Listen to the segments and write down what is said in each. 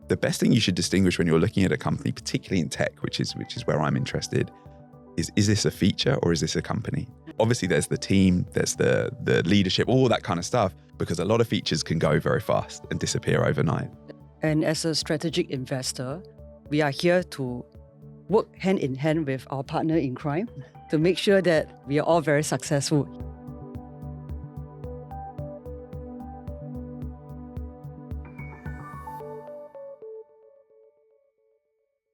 the best thing you should distinguish when you're looking at a company, particularly in tech, which is where I'm interested, is this a feature or is this a company? Obviously, there's the team, there's the leadership, all that kind of stuff, because a lot of features can go very fast and disappear overnight. And as a strategic investor, we are here to work hand in hand with our partner in crime to make sure that we are all very successful.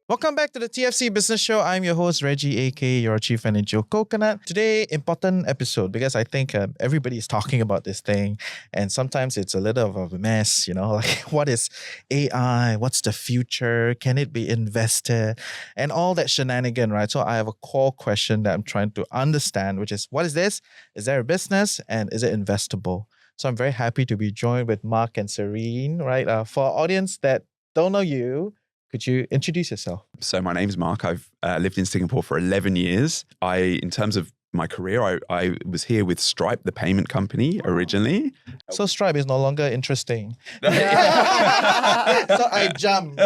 Welcome back to the TFC Business Show. I'm your host, Reggie, aka your Chief Financial Coconut. Today, important episode because I think everybody is talking about this thing and sometimes it's a little of a mess, like what is AI? What's the future? Can it be invested? And all that shenanigan, right? So I have a core question that I'm trying to understand, which is, what is this? Is there a business and is it investable? So I'm very happy to be joined with Mark and Serene, right? For our audience that don't know you, could you introduce yourself? So my name is Mark. I've lived in Singapore for 11 years. In terms of my career, I was here with Stripe, the payment company, originally. So Stripe is no longer interesting. So I jumped.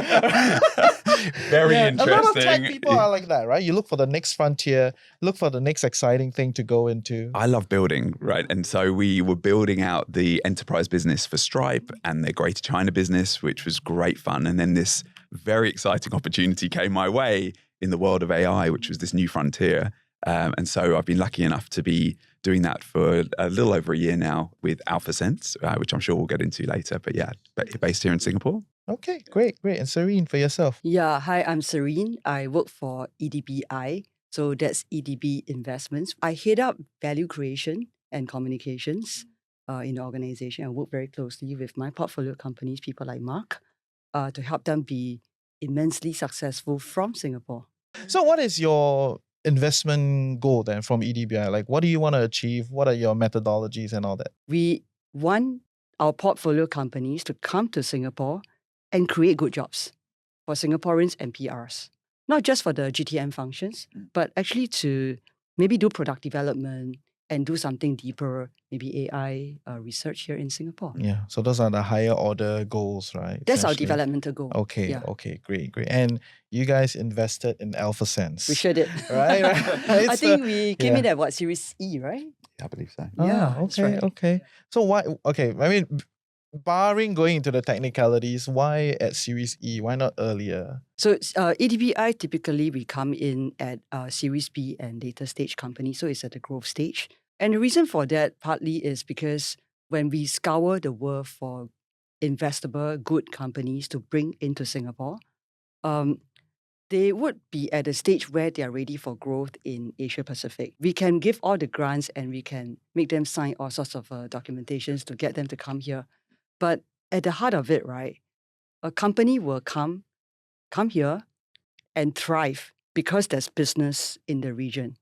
Very interesting. A lot of tech people are like that, right? You look for the next frontier, look for the next exciting thing to go into. I love building, right? And so we were building out the enterprise business for Stripe and the Greater China business, which was great fun. And then this very exciting opportunity came my way in the world of AI, which was this new frontier. And so I've been lucky enough to be doing that for a little over a year now with AlphaSense, which I'm sure we'll get into later. But yeah, based here in Singapore. Okay, great. And Serene, for yourself? Yeah, hi, I'm Serene. I work for EDBI. So that's EDB Investments. I head up value creation and communications in the organization. I work very closely with my portfolio companies, people like Mark, to help them be immensely successful from Singapore. So what is your investment goal then from EDBI? Like, what do you want to achieve? What are your methodologies and all that? We want our portfolio companies to come to Singapore and create good jobs for Singaporeans and PRs. Not just for the GTM functions, but actually to maybe do product development and do something deeper, maybe AI research here in Singapore. Yeah, so those are the higher order goals, right? That's our developmental goal. Okay, yeah. Okay, great. And you guys invested in AlphaSense. We sure did. Right? I think we came in at Series E, right? I believe so. Yeah, okay. So why, barring going into the technicalities, why at Series E? Why not earlier? So EDBI, typically we come in at Series B and later stage companies, so it's at the growth stage. And the reason for that partly is because when we scour the world for investable good companies to bring into Singapore, they would be at a stage where they are ready for growth in Asia Pacific. We can give all the grants and we can make them sign all sorts of documentations to get them to come here. But at the heart of it, right, a company will come here and thrive because there's business in the region.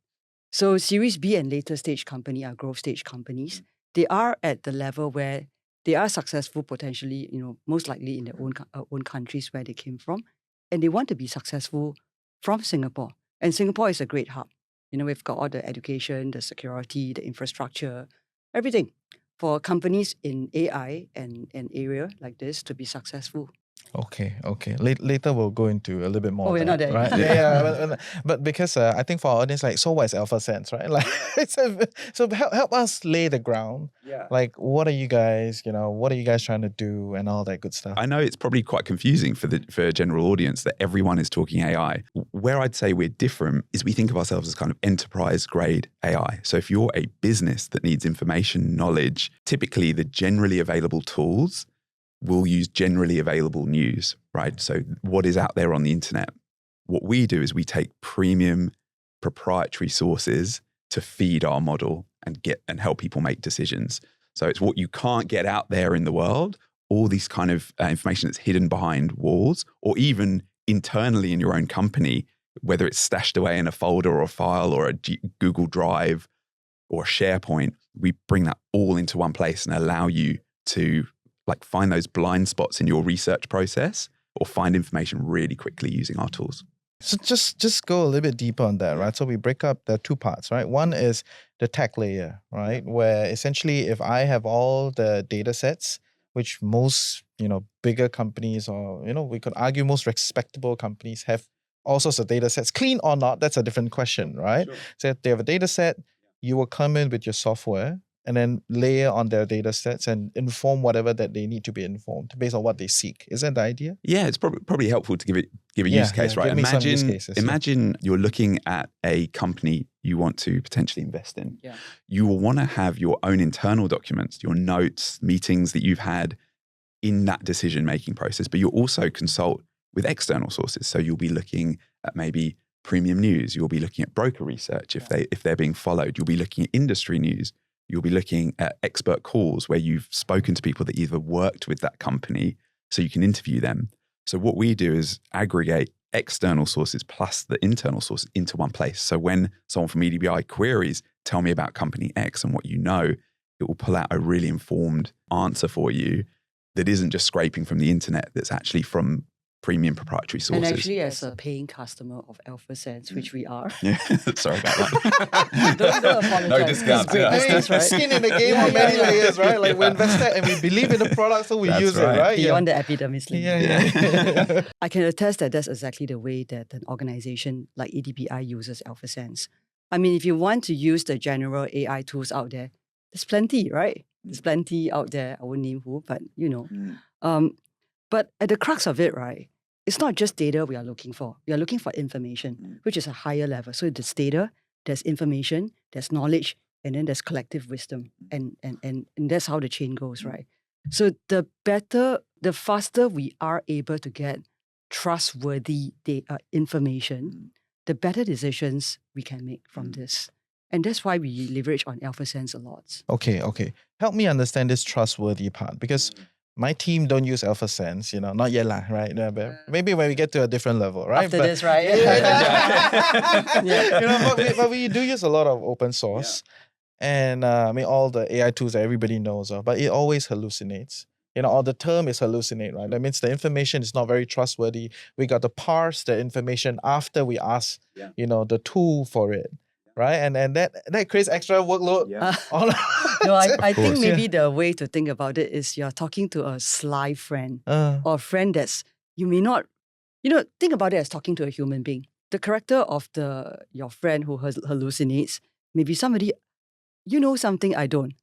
So Series B and later stage company are growth stage companies. They are at the level where they are successful potentially, most likely in their own countries where they came from. And they want to be successful from Singapore. And Singapore is a great hub. We've got all the education, the security, the infrastructure, everything for companies in AI and an area like this to be successful. Okay. Later we'll go into a little bit more. Oh, we're not there. Right? Yeah. But because I think for our audience, so what is AlphaSense, right? So help us lay the ground. Yeah. What are you guys, what are you guys trying to do and all that good stuff? I know it's probably quite confusing for a general audience that everyone is talking AI. Where I'd say we're different is we think of ourselves as kind of enterprise grade AI. So if you're a business that needs information, knowledge, typically the generally available tools will use generally available news, right? So what is out there on the internet? What we do is we take premium proprietary sources to feed our model and help people make decisions. So it's what you can't get out there in the world, all these kind of information that's hidden behind walls or even internally in your own company, whether it's stashed away in a folder or a file or a Google Drive or SharePoint, we bring that all into one place and allow you to find those blind spots in your research process or find information really quickly using our tools. So just go a little bit deeper on that, right? So we break up the two parts, right? One is the tech layer, right? Where essentially if I have all the data sets which most, bigger companies or, we could argue most respectable companies have all sorts of data sets. Clean or not, that's a different question, right? Sure. So if they have a data set, you will come in with your software and then layer on their data sets and inform whatever that they need to be informed based on what they seek. Is that the idea? Yeah, it's probably helpful to give a use case, right? Give me some use cases, Imagine you're looking at a company you want to potentially invest in. Yeah. You will want to have your own internal documents, your notes, meetings that you've had in that decision-making process, but you'll also consult with external sources. So you'll be looking at maybe premium news. You'll be looking at broker research if they're being followed. You'll be looking at industry news. You'll be looking at expert calls where you've spoken to people that either worked with that company so you can interview them. So what we do is aggregate external sources plus the internal sources into one place. So when someone from EDBI queries, tell me about company X and what you know, it will pull out a really informed answer for you that isn't just scraping from the internet, that's actually from premium proprietary sources. And actually, as a paying customer of AlphaSense, which we are. Yeah, sorry about that. don't apologize. No discounts. It's great business, right? Skin in the game on many layers, right? Like we invested and we believe in the product, so we That's use right. it, right? Beyond the epidermis layer. Yeah. I can attest that that's exactly the way that an organization like EDBI uses AlphaSense. I mean, if you want to use the general AI tools out there, there's plenty, right? There's plenty out there. I won't name who, but but at the crux of it, right, it's not just data we are looking for. We are looking for information, which is a higher level. So there's data, there's information, there's knowledge, and then there's collective wisdom. And that's how the chain goes, right? So the faster we are able to get trustworthy information, the better decisions we can make from this. And that's why we leverage on AlphaSense a lot. Okay. Help me understand this trustworthy part, because my team don't use AlphaSense, not yet, right? But maybe when we get to a different level, right? After this, right? But we do use a lot of open source. And all the AI tools that everybody knows of, but it always hallucinates. Or the term is hallucinate, right? That means the information is not very trustworthy. We got to parse the information after we ask, the tool for it, right? And that creates extra workload. No, I think maybe the way to think about it is you're talking to a sly friend or a friend that's, you may not, think about it as talking to a human being. The character of your friend who hallucinates may be somebody, something I don't.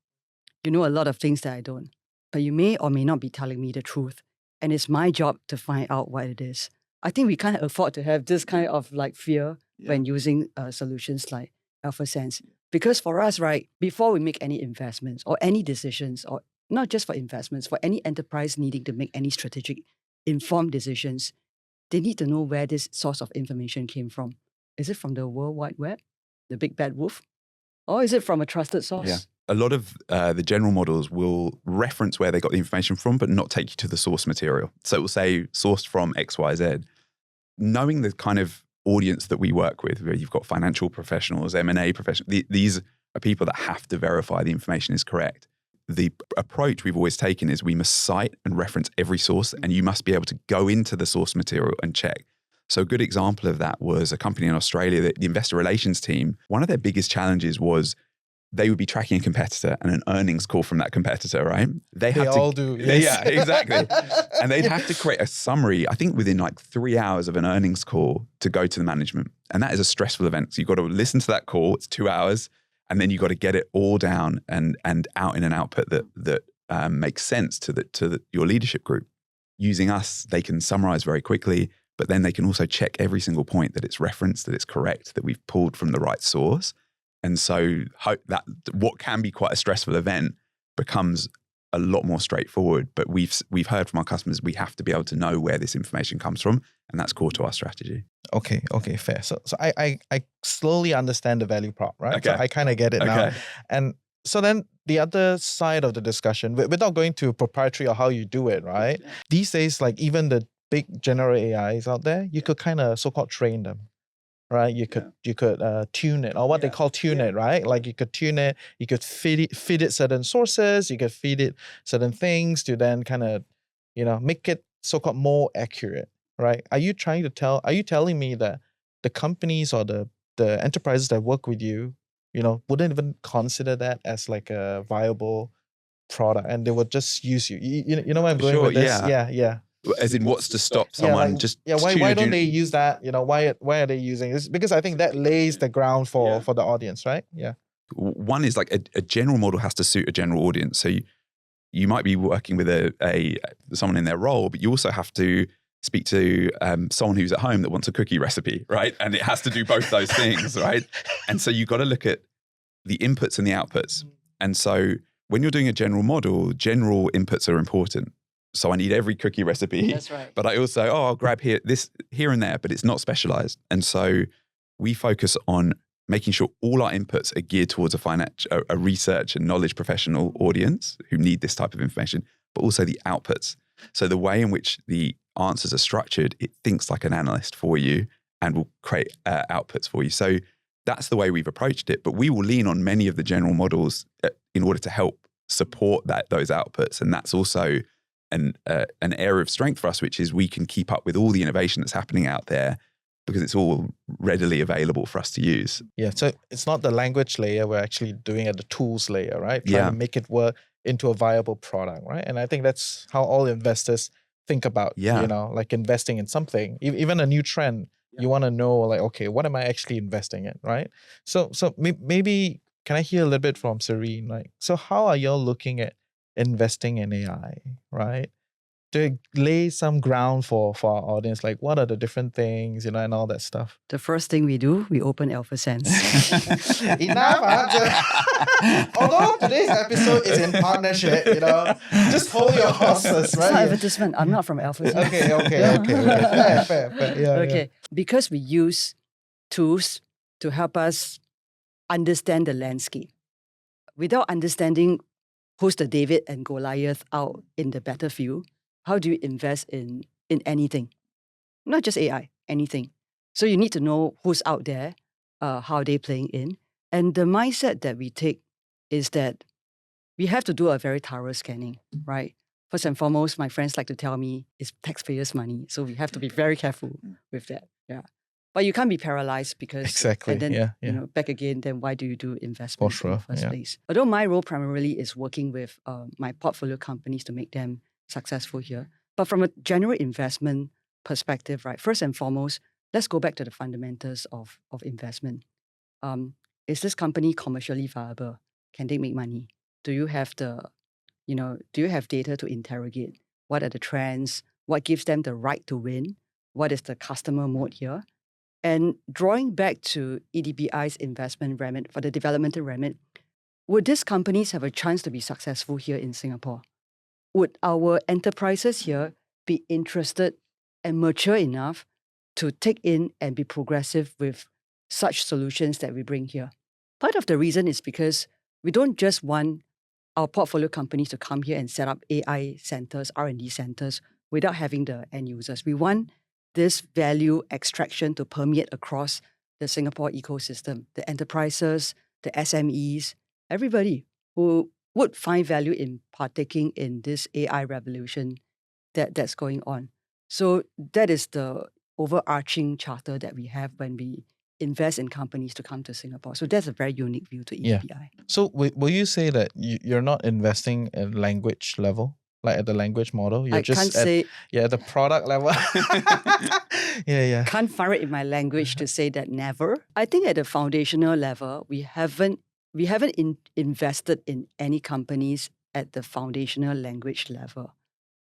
You know a lot of things that I don't. But you may or may not be telling me the truth. And it's my job to find out what it is. I think we can't afford to have this kind of fear when using solutions like AlphaSense. Because for us, right, before we make any investments or any decisions, or not just for investments, for any enterprise needing to make any strategic informed decisions, they need to know where this source of information came from. Is it from the World Wide Web, the big bad wolf? Or is it from a trusted source? Yeah. A lot of the general models will reference where they got the information from, but not take you to the source material. So it will say sourced from XYZ. Knowing the kind of audience that we work with, where you've got financial professionals, M&A professionals, these are people that have to verify the information is correct. The approach we've always taken is we must cite and reference every source, and you must be able to go into the source material and check. So a good example of that was a company in Australia, the investor relations team. One of their biggest challenges was they would be tracking a competitor and an earnings call from that competitor, right? They all do. Yes. Yeah, exactly. And they'd have to create a summary, I think within 3 hours of an earnings call to go to the management. And that is a stressful event. So you've got to listen to that call, it's 2 hours, and then you've got to get it all down and out in an output that makes sense to your leadership group. Using us, they can summarize very quickly, but then they can also check every single point that it's referenced, that it's correct, that we've pulled from the right source. And so that what can be quite a stressful event becomes a lot more straightforward. But we've heard from our customers, we have to be able to know where this information comes from. And that's core to our strategy. Okay, fair. So I slowly understand the value prop, right? Okay. So I kind of get it now. And so then the other side of the discussion, without going to proprietary or how you do it, right? Yeah. These days, even the big general AIs out there, you could kind of so-called train them. Right, you could tune it, or what they call tune it, right? You could tune it, you could feed it certain sources, you could feed it certain things to then kind of, make it so-called more accurate, right? Are you telling me that the companies or the enterprises that work with you, wouldn't even consider that as a viable product and they would just use you. You know where I'm going Sure, with this? yeah. Yeah. As in, what's to stop Yeah, someone like, just why tuning don't you- they use that? Why are they using this? Because I think that lays the ground for the audience, right? Yeah. One is like a general model has to suit a general audience. So you might be working with a someone in their role, but you also have to speak to someone who's at home that wants a cookie recipe, right? And it has to do both those things, right? And so you've got to look at the inputs and the outputs. And so when you're doing a general model, general inputs are important. So I need every cookie recipe. That's right. But I also, I'll grab here and there, but it's not specialized. And so we focus on making sure all our inputs are geared towards a research and knowledge professional audience who need this type of information, but also the outputs. So the way in which the answers are structured, it thinks like an analyst for you and will create outputs for you. So that's the way we've approached it. But we will lean on many of the general models in order to help support those outputs. And that's also an area of strength for us, which is we can keep up with all the innovation that's happening out there because it's all readily available for us to use. Yeah. So it's not the language layer, we're actually doing at the tools layer, right? Trying to make it work into a viable product, right? And I think that's how all investors think about, like investing in something, even a new trend. You want to know, like, okay, what am I actually investing in, right? So maybe can I hear a little bit from Serene? Like, so how are y'all looking at investing in AI, right? To lay some ground for our audience, like what are the different things, and all that stuff. The first thing we do, we open AlphaSense. Enough. Although today's episode is in partnership, just hold your horses, It's right? not advertisement. I'm not from AlphaSense. Okay. Fair. Yeah. Okay. Because we use tools to help us understand the landscape. Without understanding who's the David and Goliath out in the battlefield, how do you invest in anything? Not just AI, anything. So you need to know who's out there, how they're playing in. And the mindset that we take is that we have to do a very thorough scanning, right? First and foremost, my friends like to tell me it's taxpayers' money. So we have to be very careful with that. Yeah. But you can't be paralyzed because Exactly. and then back again, then why do you do investment in the first place? Although my role primarily is working with my portfolio companies to make them successful here. But from a general investment perspective, right, first and foremost, let's go back to the fundamentals of investment. Is this company commercially viable? Can they make money? Do you have do you have data to interrogate? What are the trends? What gives them the right to win? What is the customer mode here? And drawing back to EDBI's investment remit, for the developmental remit, would these companies have a chance to be successful here in Singapore? Would our enterprises here be interested and mature enough to take in and be progressive with such solutions that we bring here? Part of the reason is because we don't just want our portfolio companies to come here and set up AI centers, R&D centers, without having the end users. We want this value extraction to permeate across the Singapore ecosystem, the enterprises, the SMEs, everybody who would find value in partaking in this AI revolution that's going on. So that is the overarching charter that we have when we invest in companies to come to Singapore. So that's a very unique view to EDBI. So will you say that you're not investing at language level? Like at the language model, you're just at the product level. Can't fire it in my language to say that never. I think at the foundational level, we haven't invested in any companies at the foundational language level.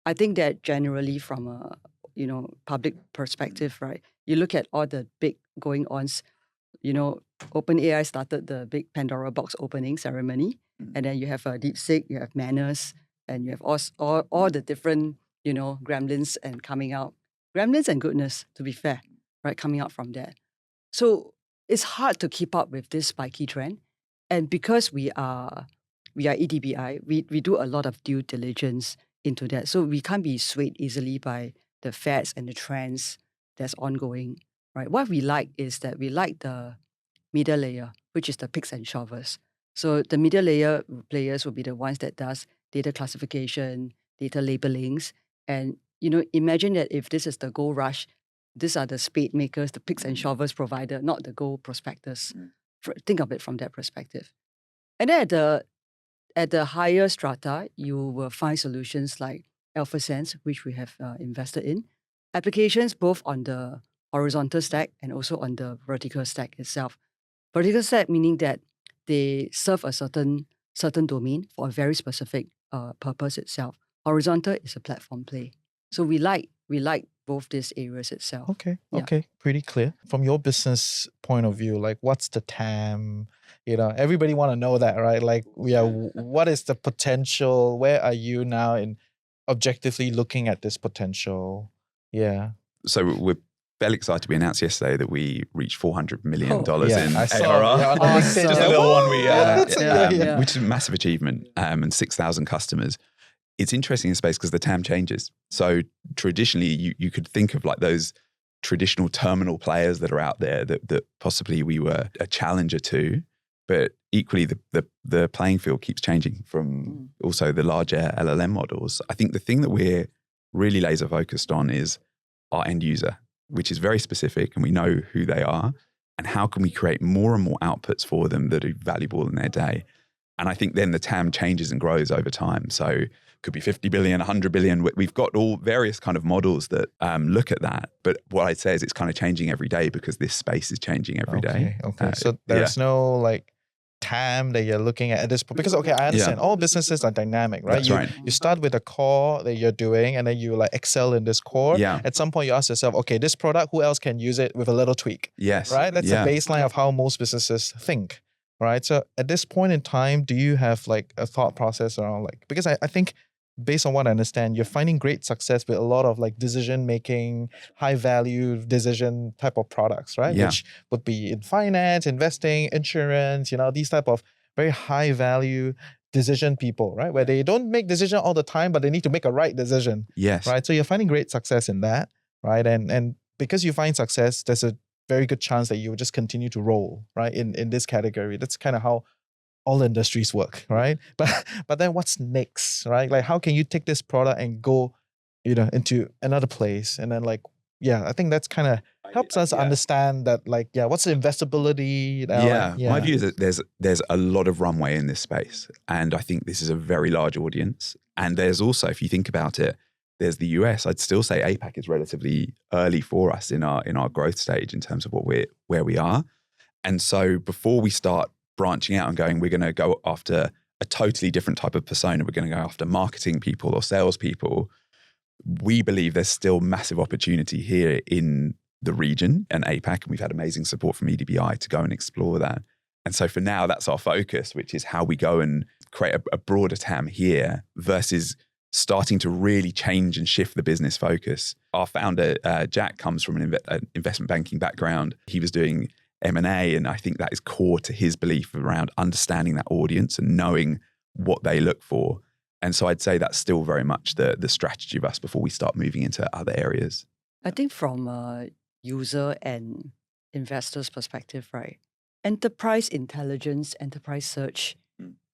I think that generally from a public perspective, right? You look at all the big going-ons. OpenAI started the big Pandora box opening ceremony, and then you have DeepSeek, you have Manners, and you have all the different, gremlins and coming out. Gremlins and goodness, to be fair, right, coming out from that. So it's hard to keep up with this spiky trend. And because we are EDBI, we do a lot of due diligence into that. So we can't be swayed easily by the fads and the trends that's ongoing, right? What we like is that we like the middle layer, which is the picks and shovels. So the middle layer players will be the ones that does data classification, data labelings. And, imagine that if this is the gold rush, these are the spade makers, the picks and shovels provider, not the gold prospectors. Think of it from that perspective. And then at the higher strata, you will find solutions like AlphaSense, which we have invested in. Applications both on the horizontal stack and also on the vertical stack itself. Vertical stack meaning that they serve a certain domain for a very specific purpose itself. Horizontal is a platform play. So we like both these areas itself. Okay. Yeah. Okay. Pretty clear. From your business point of view, like what's the TAM? Everybody want to know that, right? Like, what is the potential? Where are you now in objectively looking at this potential? Yeah. So we're fairly excited. We announced yesterday that we reached $400 million in I saw, ARR. on the LinkedIn, Just a little one yeah. which is a massive achievement, and 6,000 customers. It's interesting in space because the TAM changes. So traditionally, you could think of like those traditional terminal players that are out there that possibly we were a challenger to, but equally the playing field keeps changing from also the larger LLM models. I think the thing that we're really laser focused on is our end user, which is very specific, and we know who they are, and how can we create more and more outputs for them that are valuable in their day. And I think then the TAM changes and grows over time. So could be 50 billion, 100 billion. We've got all various kind of models that look at that. But what I'd say is it's kind of changing every day because this space is changing every day. Okay. So there's no like TAM that you're looking at this point? Because, okay, I understand. All businesses are dynamic, right? That's right. You start with a core that you're doing and then you like excel in this core. Yeah. At some point you ask yourself, okay, this product, who else can use it with a little tweak? Yes. Right? That's the baseline of how most businesses think, right? So at this point in time, do you have like a thought process around like, because I think based on what I understand, you're finding great success with a lot of like decision-making, high-value decision type of products, right? Yeah. Which would be in finance, investing, insurance, these type of very high-value decision people, right? Where they don't make decision all the time, but they need to make a right decision. Yes. Right? So you're finding great success in that, right? And because you find success, there's a very good chance that you will just continue to roll, right? In this category. That's kind of how all industries work, right? But then what's next, right? Like how can you take this product and go, into another place? And then like, I think that's kind of helps us understand that like, what's the investability? My view is that there's a lot of runway in this space. And I think this is a very large audience. And there's also, if you think about it, there's the US. I'd still say APAC is relatively early for us in our growth stage in terms of where we are. And so before we start branching out and going, we're going to go after a totally different type of persona. We're going to go after marketing people or salespeople. We believe there's still massive opportunity here in the region and APAC, and we've had amazing support from EDBI to go and explore that. And so for now, that's our focus, which is how we go and create a broader TAM here versus starting to really change and shift the business focus. Our founder, Jack, comes from an investment banking background. He was doing M&A, and I think that is core to his belief around understanding that audience and knowing what they look for. And so I'd say that's still very much the strategy of us before we start moving into other areas. I think from a user and investor's perspective, right? Enterprise intelligence, enterprise search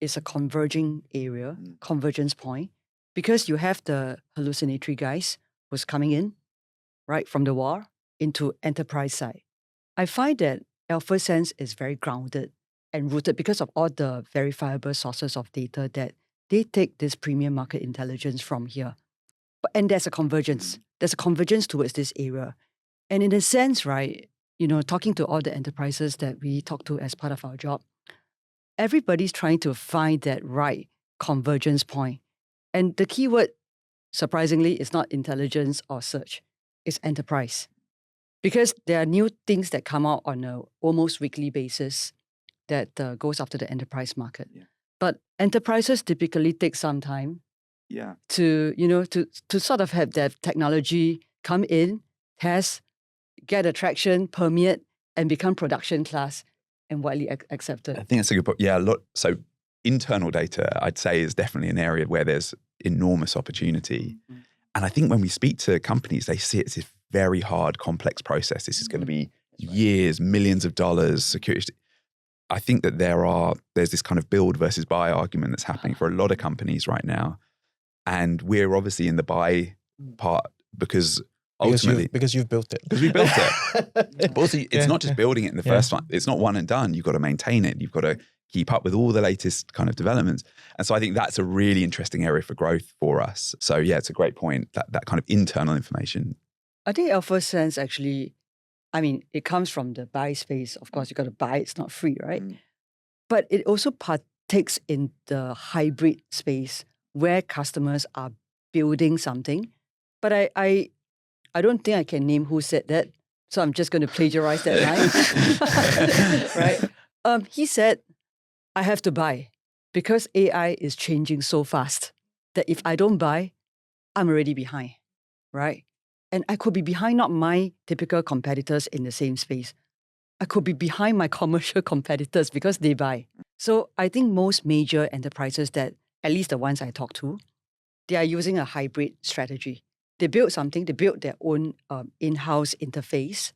is a converging area, convergence point, because you have the hallucinatory guys who's coming in, right, from the war into enterprise side. I find that AlphaSense is very grounded and rooted because of all the verifiable sources of data that they take this premium market intelligence from here. And there's a convergence. There's a convergence towards this area. And in a sense, right, talking to all the enterprises that we talk to as part of our job, everybody's trying to find that right convergence point. And the keyword, surprisingly, is not intelligence or search. It's enterprise. Because there are new things that come out on an almost weekly basis that goes after the enterprise market. Yeah. But enterprises typically take some time to sort of have that technology come in, test, get attraction, permeate, and become production class and widely accepted. I think that's a good point. Yeah, so internal data, I'd say, is definitely an area where there's enormous opportunity. Mm-hmm. And I think when we speak to companies, they see it as a very hard, complex process. This is going to be years, millions of dollars, security. I think that there's this kind of build versus buy argument that's happening for a lot of companies right now. And we're obviously in the buy part because ultimately... Because you've built it. Because we built it. But also, it's not just building it in the first time. It's not one and done. You've got to maintain it. You've got to keep up with all the latest kind of developments. And so I think that's a really interesting area for growth for us. So yeah, it's a great point, that kind of internal information. I think AlphaSense actually, I mean, it comes from the buy space. Of course, you got to buy, it's not free, right? But it also partakes in the hybrid space where customers are building something. But I don't think I can name who said that. So I'm just going to plagiarize that line. Right? He said, I have to buy because AI is changing so fast that if I don't buy, I'm already behind, right? And I could be behind not my typical competitors in the same space. I could be behind my commercial competitors because they buy. So I think most major enterprises that, at least the ones I talk to, they are using a hybrid strategy. They build something, they build their own in-house interface,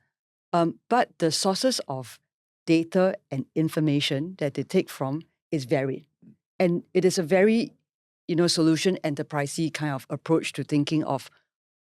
but the sources of data and information that they take from is varied. And it is a very, solution enterprisey kind of approach to thinking of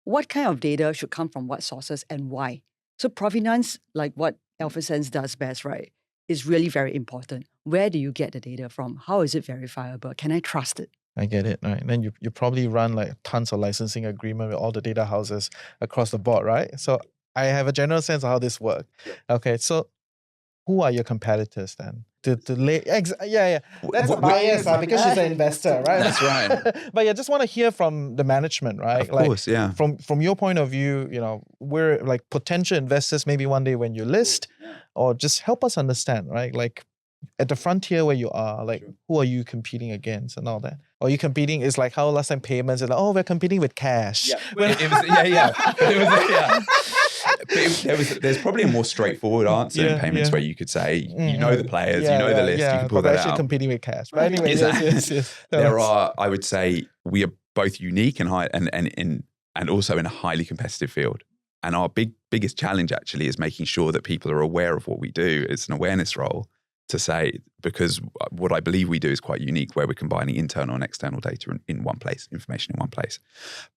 what kind of data should come from what sources and why. So provenance, like what AlphaSense does best, right, is really very important. Where do you get the data from? How is it verifiable? Can I trust it? I get it, right? And then you probably run like tons of licensing agreement with all the data houses across the board, right? So I have a general sense of how this works. Okay, so who are your competitors then? That's bias because she's an investor, right? That's right. But I just want to hear from the management, right? Of course, yeah. From your point of view, we're like potential investors maybe one day when you list, or just help us understand, right? Like at the frontier where you are, like who are you competing against and all that? Or you competing is like how last time payments is like, oh, we're competing with cash. There's probably a more straightforward answer in payments where you could say, you know the players, you know the list, you can pull that actually out. Competing with cash. But anyway, yes. There are, I would say, we are both unique and high, and also in a highly competitive field. And our biggest challenge actually is making sure that people are aware of what we do. It's an awareness role to say, because what I believe we do is quite unique, where we're combining internal and external data in one place, information in one place.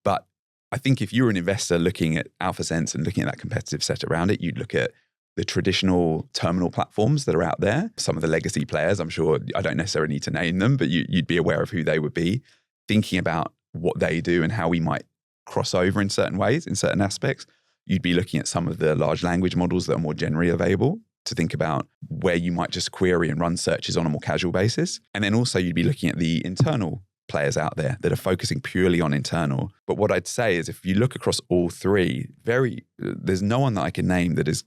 But I think if you're an investor looking at AlphaSense and looking at that competitive set around it, you'd look at the traditional terminal platforms that are out there. Some of the legacy players, I'm sure I don't necessarily need to name them, but you'd be aware of who they would be, thinking about what they do and how we might cross over in certain ways, in certain aspects. You'd be looking at some of the large language models that are more generally available to think about where you might just query and run searches on a more casual basis. And then also you'd be looking at the internal players out there that are focusing purely on internal. But what I'd say is if you look across all three, there's no one that I can name that is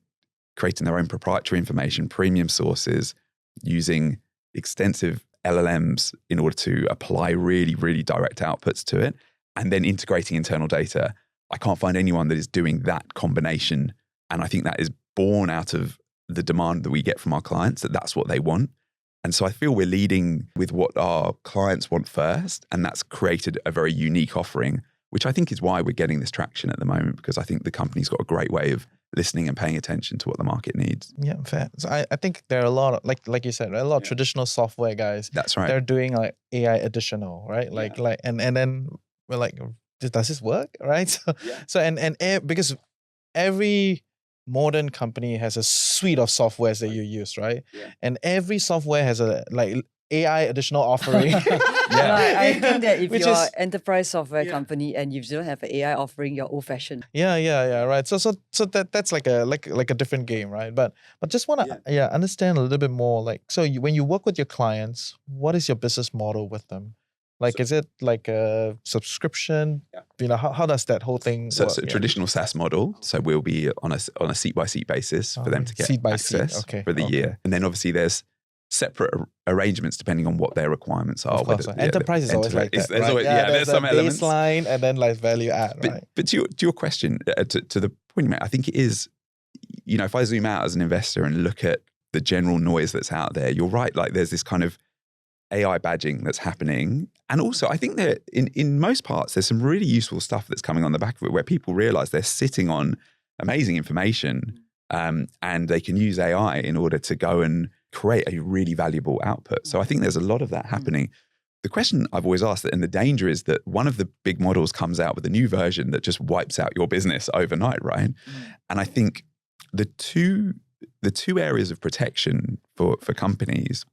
creating their own proprietary information, premium sources, using extensive LLMs in order to apply really, really direct outputs to it, and then integrating internal data. I can't find anyone that is doing that combination. And I think that is born out of the demand that we get from our clients, that's what they want. And so I feel we're leading with what our clients want first. And that's created a very unique offering, which I think is why we're getting this traction at the moment, because I think the company's got a great way of listening and paying attention to what the market needs. Yeah, fair. So I think there are a lot of, like you said, right? A lot of traditional software guys. That's right. They're doing like AI additional, right? And then we're like, does this work? Right? Because every modern company has a suite of softwares that you use, right? Yeah. And every software has a like AI additional offering. I think that if you're an enterprise software company and you don't have an AI offering, you're old-fashioned. Right. So that's like a different game, right? But just want to understand a little bit more. Like, so when you work with your clients, what is your business model with them? Like, is it like a subscription? Yeah. How does that whole thing work? So it's a traditional SaaS model. So we'll be on a seat-by-seat basis for them to get access for the year. And then obviously there's separate arrangements depending on what their requirements are. Enterprise is always like that, right? There's some elements. Baseline and then like value add, right? But to your question, to the point you made, I think it is, if I zoom out as an investor and look at the general noise that's out there, you're right. Like there's this kind of AI badging that's happening. And also I think that in most parts, there's some really useful stuff that's coming on the back of it where people realize they're sitting on amazing information and they can use AI in order to go and create a really valuable output. So I think there's a lot of that happening. The question I've always asked, and the danger is that one of the big models comes out with a new version that just wipes out your business overnight, right? And I think the two areas of protection for companies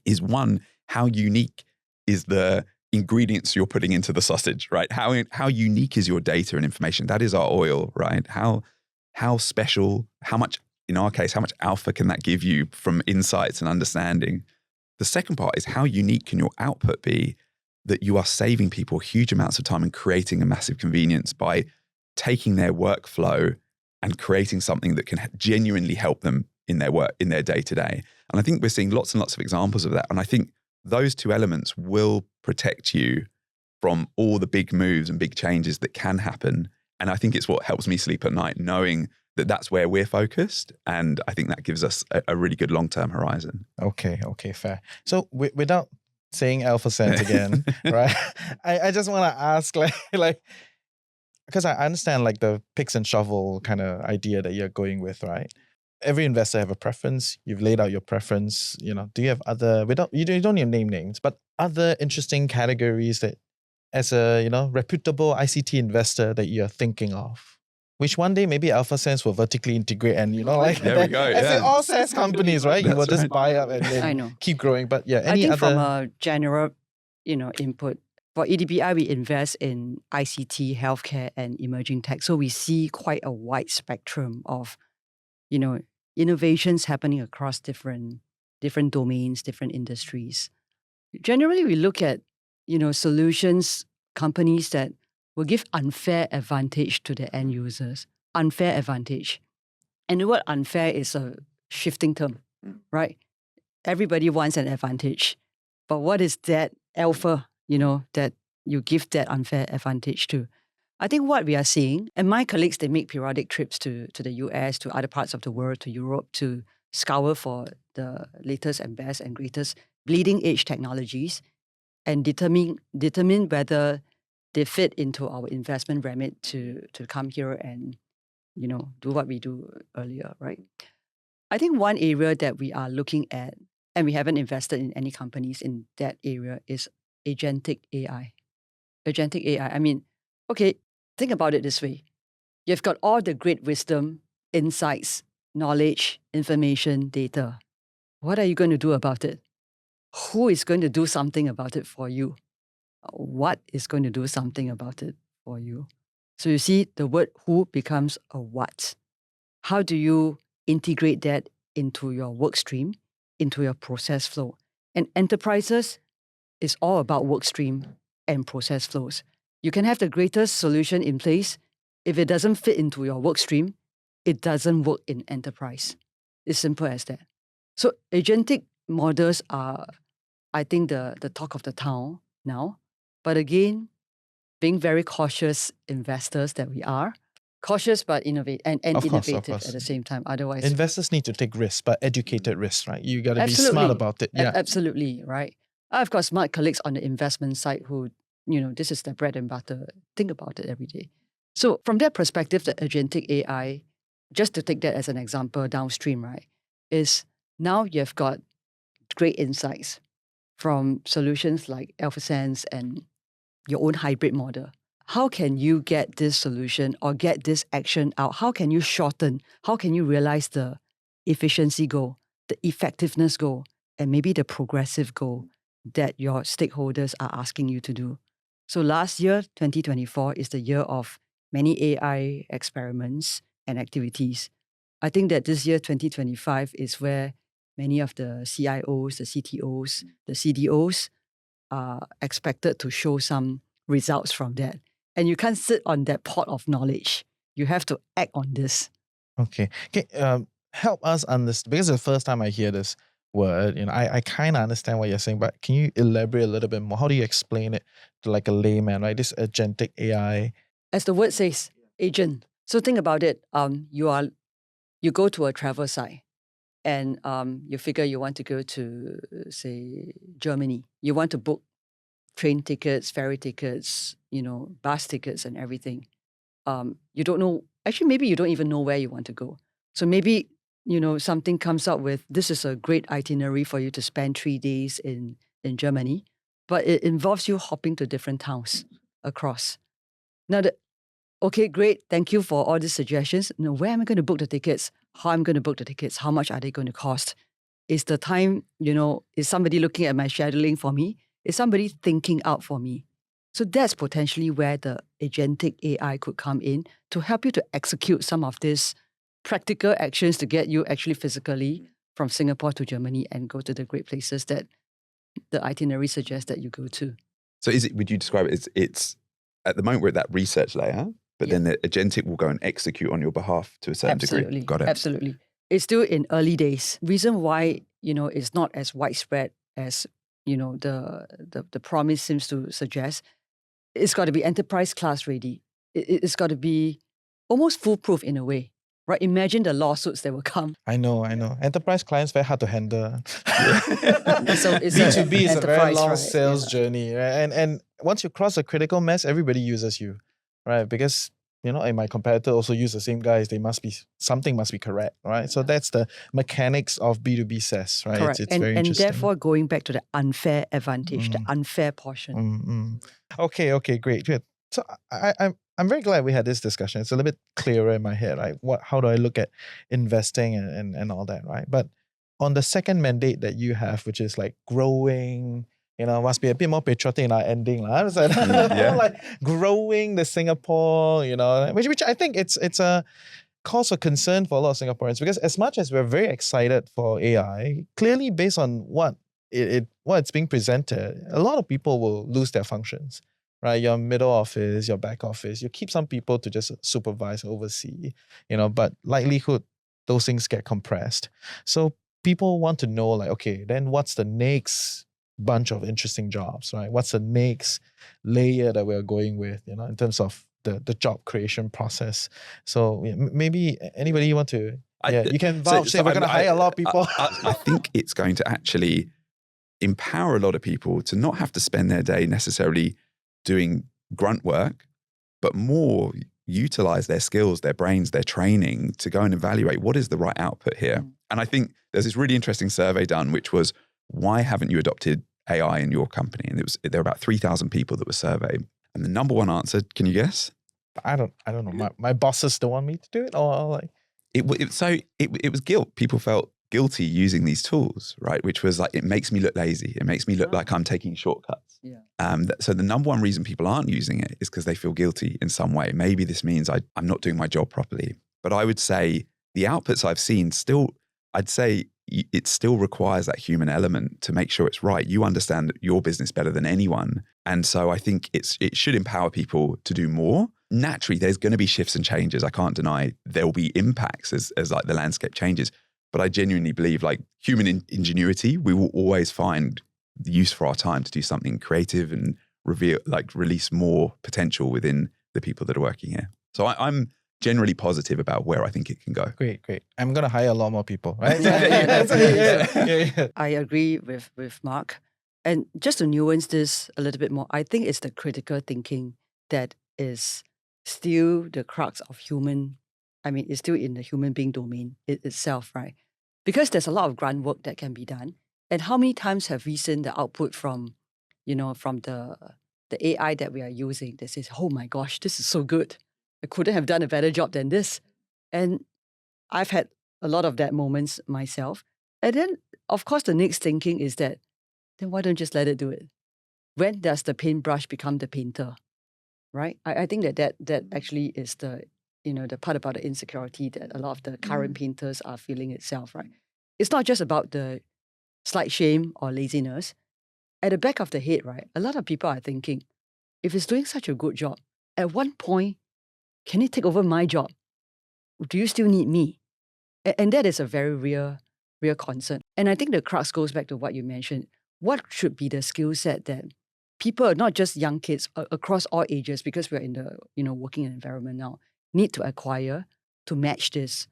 is one, how unique is the ingredients you're putting into the sausage, right? How unique is your data and information? That is our oil, right? How special, how much, in our case, how much alpha can that give you from insights and understanding? The second part is how unique can your output be that you are saving people huge amounts of time and creating a massive convenience by taking their workflow and creating something that can genuinely help them in their work, in their day-to-day. And I think we're seeing lots and lots of examples of that. And I think those two elements will protect you from all the big moves and big changes that can happen. And I think it's what helps me sleep at night, knowing that that's where we're focused. And I think that gives us a really good long-term horizon. Okay, fair. So without saying AlphaSense again, right? I just want to ask like, because I understand like the picks and shovel kind of idea that you're going with, right? Every investor have a preference. You've laid out your preference. Do you have other, you don't need to name names, but other interesting categories that as a, reputable ICT investor that you're thinking of? Which one day maybe AlphaSense will vertically integrate and, There we go. As in all SaaS companies, right? You will just right. buy up and then keep growing. But yeah, I think from a general, input, for EDBI, we invest in ICT, healthcare, and emerging tech. So we see quite a wide spectrum of, innovations happening across different domains, different industries. Generally, we look at, solutions, companies that will give unfair advantage to the end users. Unfair advantage. And the word unfair is a shifting term, right? Everybody wants an advantage. But what is that alpha, that you give that unfair advantage to? I think what we are seeing, and my colleagues, they make periodic trips to the US, to other parts of the world, to Europe, to scour for the latest and best and greatest bleeding edge technologies and determine whether they fit into our investment remit to come here and, do what we do earlier, right? I think one area that we are looking at, and we haven't invested in any companies in that area, is agentic AI. Agentic AI. I mean, okay, think about it this way. You've got all the great wisdom, insights, knowledge, information, data. What are you going to do about it? Who is going to do something about it for you? What is going to do something about it for you? So you see, the word who becomes a what. How do you integrate that into your work stream, into your process flow? And enterprises is all about work stream and process flows. You can have the greatest solution in place. If it doesn't fit into your work stream, it doesn't work in enterprise. It's simple as that. So agentic models are, I think, the talk of the town now. But again, being very cautious investors that we are, cautious but innovative and innovative at the same time. Otherwise, investors need to take risks, but educated risks, right? You got to be absolutely. smart about it. Yeah, absolutely, right. I've got smart colleagues on the investment side who, this is their bread and butter. Think about it every day. So from that perspective, the agentic AI, just to take that as an example downstream, right, is now you've got great insights from solutions like AlphaSense and your own hybrid model. How can you get this solution or get this action out? How can you shorten? How can you realize the efficiency goal, the effectiveness goal, and maybe the progressive goal that your stakeholders are asking you to do? So last year, 2024, is the year of many AI experiments and activities. I think that this year, 2025, is where many of the CIOs, the CTOs, the CDOs are expected to show some results from that. And you can't sit on that pot of knowledge. You have to act on this. Okay. Help us understand, because it's the first time I hear this word. I kind of understand what you're saying, but can you elaborate a little bit more? How do you explain it to like a layman, right? This agentic AI. As the word says, agent. So think about it. You go to a travel site and you figure you want to go to, say, Germany. You want to book train tickets, ferry tickets, bus tickets and everything. You don't know, actually, maybe you don't even know where you want to go. So maybe, something comes up with, this is a great itinerary for you to spend 3 days in Germany, but it involves you hopping to different towns across. Now, okay, great. Thank you for all these suggestions. Now, where am I going to book the tickets? How am I going to book the tickets? How much are they going to cost? Is the time, is somebody looking at my scheduling for me? Is somebody thinking out for me? So that's potentially where the agentic AI could come in to help you to execute some of these practical actions to get you actually physically from Singapore to Germany and go to the great places that the itinerary suggests that you go to. So would you describe it as it's at the moment we're at that research layer, but then the agentic will go and execute on your behalf to a certain degree? Got it. Absolutely. It's still in early days. Reason why, it's not as widespread as, the promise seems to suggest. It's got to be enterprise class ready. It's got to be almost foolproof in a way, right? Imagine the lawsuits that will come. I know. Enterprise clients very hard to handle. So it's B2B is a very long right? sales journey, right? And once you cross a critical mass, everybody uses you, right? Because and my competitor also use the same guys. Something must be correct, right? So that's the mechanics of B2B SaaS, right? Correct. It's very interesting. And therefore going back to the unfair advantage, the unfair portion. Okay, great. So I'm very glad we had this discussion. It's a little bit clearer in my head, right? How do I look at investing and all that, right? But on the second mandate that you have, which is like growing, must be a bit more patriotic in our ending. Like growing the Singapore, which I think it's a cause for concern for a lot of Singaporeans, because as much as we're very excited for AI, clearly based on what it's being presented, a lot of people will lose their functions, right? Your middle office, your back office, you keep some people to just supervise, oversee, but likelihood those things get compressed. So people want to know, like, okay, then what's the next bunch of interesting jobs, right? What's the next layer that we're going with, in terms of the job creation process? So maybe anybody want to, you can vouch, say we're going to hire a lot of people. I think it's going to actually empower a lot of people to not have to spend their day necessarily doing grunt work, but more utilize their skills, their brains, their training to go and evaluate what is the right output here. And I think there's this really interesting survey done, which was, why haven't you adopted AI in your company? And there were about 3,000 people that were surveyed. And the number one answer, can you guess? I don't know. My bosses don't want me to do it, or like it was guilt. People felt guilty using these tools, right? Which was like, it makes me look lazy. It makes me look like I'm taking shortcuts. So the number one reason people aren't using it is because they feel guilty in some way. Maybe this means I'm not doing my job properly. But I would say the outputs I've seen I'd say it still requires that human element to make sure it's right. You understand your business better than anyone. And so I think it should empower people to do more. Naturally, there's going to be shifts and changes. I can't deny there will be impacts as like the landscape changes. But I genuinely believe, like, human ingenuity, we will always find the use for our time to do something creative and release more potential within the people that are working here. So I'm generally positive about where I think it can go. Great. I'm going to hire a lot more people, right? I agree with Mark. And just to nuance this a little bit more, I think it's the critical thinking that is still the crux of it's still in the human being domain itself, right? Because there's a lot of grunt work that can be done. And how many times have we seen the output from the AI that we are using that says, oh my gosh, this is so good. I couldn't have done a better job than this. And I've had a lot of that moments myself. And then, of course, the next thinking is that, then why don't you just let it do it? When does the paintbrush become the painter, right? I think that actually is the part about the insecurity that a lot of the current painters are feeling itself, right? It's not just about the slight shame or laziness. At the back of the head, right, a lot of people are thinking, if it's doing such a good job, at one point, can it take over my job? Do you still need me? And that is a very real concern. And I think the crux goes back to what you mentioned. What should be the skill set that people, not just young kids, across all ages, because we're in the working environment now, need to acquire to match this?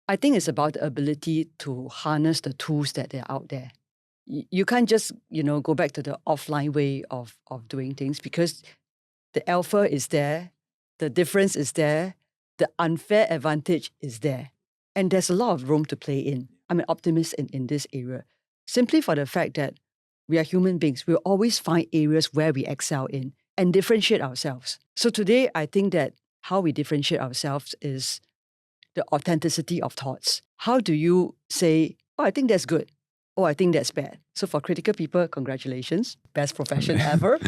I think it's about the ability to harness the tools that are out there. You can't just go back to the offline way of doing things, because the alpha is there, the difference is there, the unfair advantage is there. And there's a lot of room to play in. I'm an optimist in this area, simply for the fact that we are human beings. We'll always find areas where we excel in and differentiate ourselves. So today, I think that how we differentiate ourselves is the authenticity of thoughts. How do you say, oh, I think that's good. oh, I think that's bad. So for critical people, congratulations, best profession ever.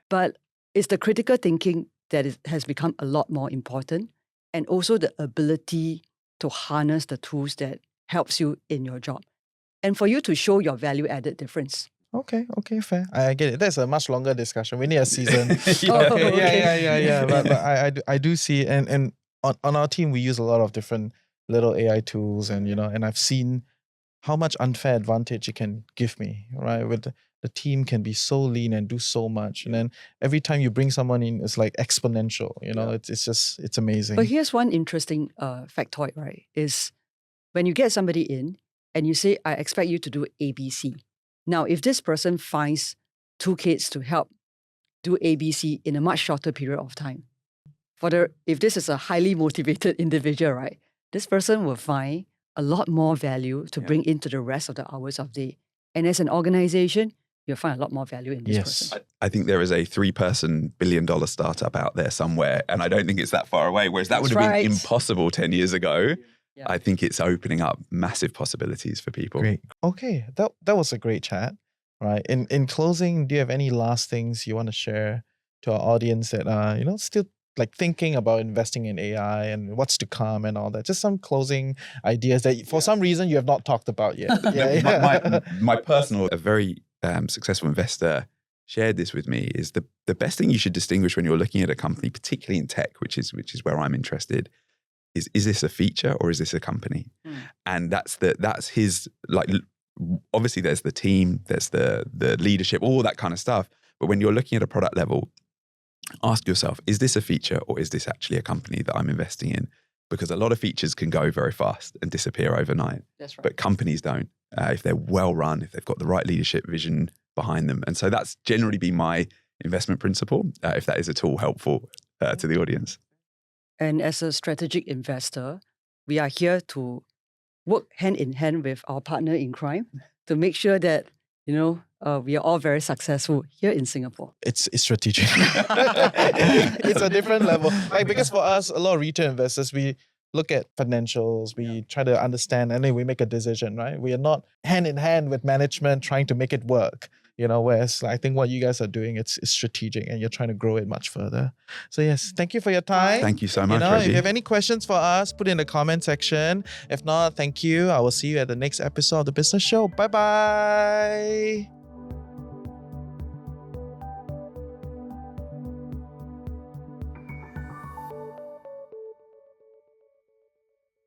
But it's the critical thinking that has become a lot more important, and also the ability to harness the tools that helps you in your job, and for you to show your value-added difference. Okay, fair. I get it. That's a much longer discussion. We need a season. Oh, Okay, okay. yeah. But I do see, and on our team we use a lot of different little AI tools, and and I've seen how much unfair advantage it can give me. Right, with the team can be so lean and do so much, and then every time you bring someone in, it's like exponential. It's amazing. But here's one interesting factoid, right? Is when you get somebody in and you say, I expect you to do ABC. Now, if this person finds toolkits to help do ABC in a much shorter period of time, if this is a highly motivated individual, right, this person will find a lot more value to bring into the rest of the hours of the day. And as an organization, you'll find a lot more value in this person. I think there is a 3-person billion-dollar startup out there somewhere, and I don't think it's that far away, whereas that would have been impossible 10 years ago. Yeah. I think it's opening up massive possibilities for people. Great. Okay, that was a great chat. Right. In closing, do you have any last things you want to share to our audience that are, still like thinking about investing in AI and what's to come and all that? Just some closing ideas that for some reason you have not talked about yet. My personal, a very successful investor shared this with me, is the best thing you should distinguish when you're looking at a company, particularly in tech, which is where I'm interested, is this a feature or is this a company? And that's his, like, obviously there's the team, there's the leadership, all that kind of stuff. But when you're looking at a product level, ask yourself, is this a feature or is this actually a company that I'm investing in? Because a lot of features can go very fast and disappear overnight. That's right. But companies don't. If they're well run, if they've got the right leadership vision behind them. And so that's generally been my investment principle, if that is at all helpful to the audience. And as a strategic investor, we are here to work hand in hand with our partner in crime to make sure that, we are all very successful here in Singapore. It's strategic. It's a different level. Like, because for us, a lot of retail investors, we look at financials, we try to understand, and then we make a decision, right? We are not hand in hand with management trying to make it work. Whereas I think what you guys are doing, it's strategic and you're trying to grow it much further. So yes, thank you for your time. Thank you so much, Reggie. If you have any questions for us, put it in the comment section. If not, thank you. I will see you at the next episode of The Business Show. Bye-bye.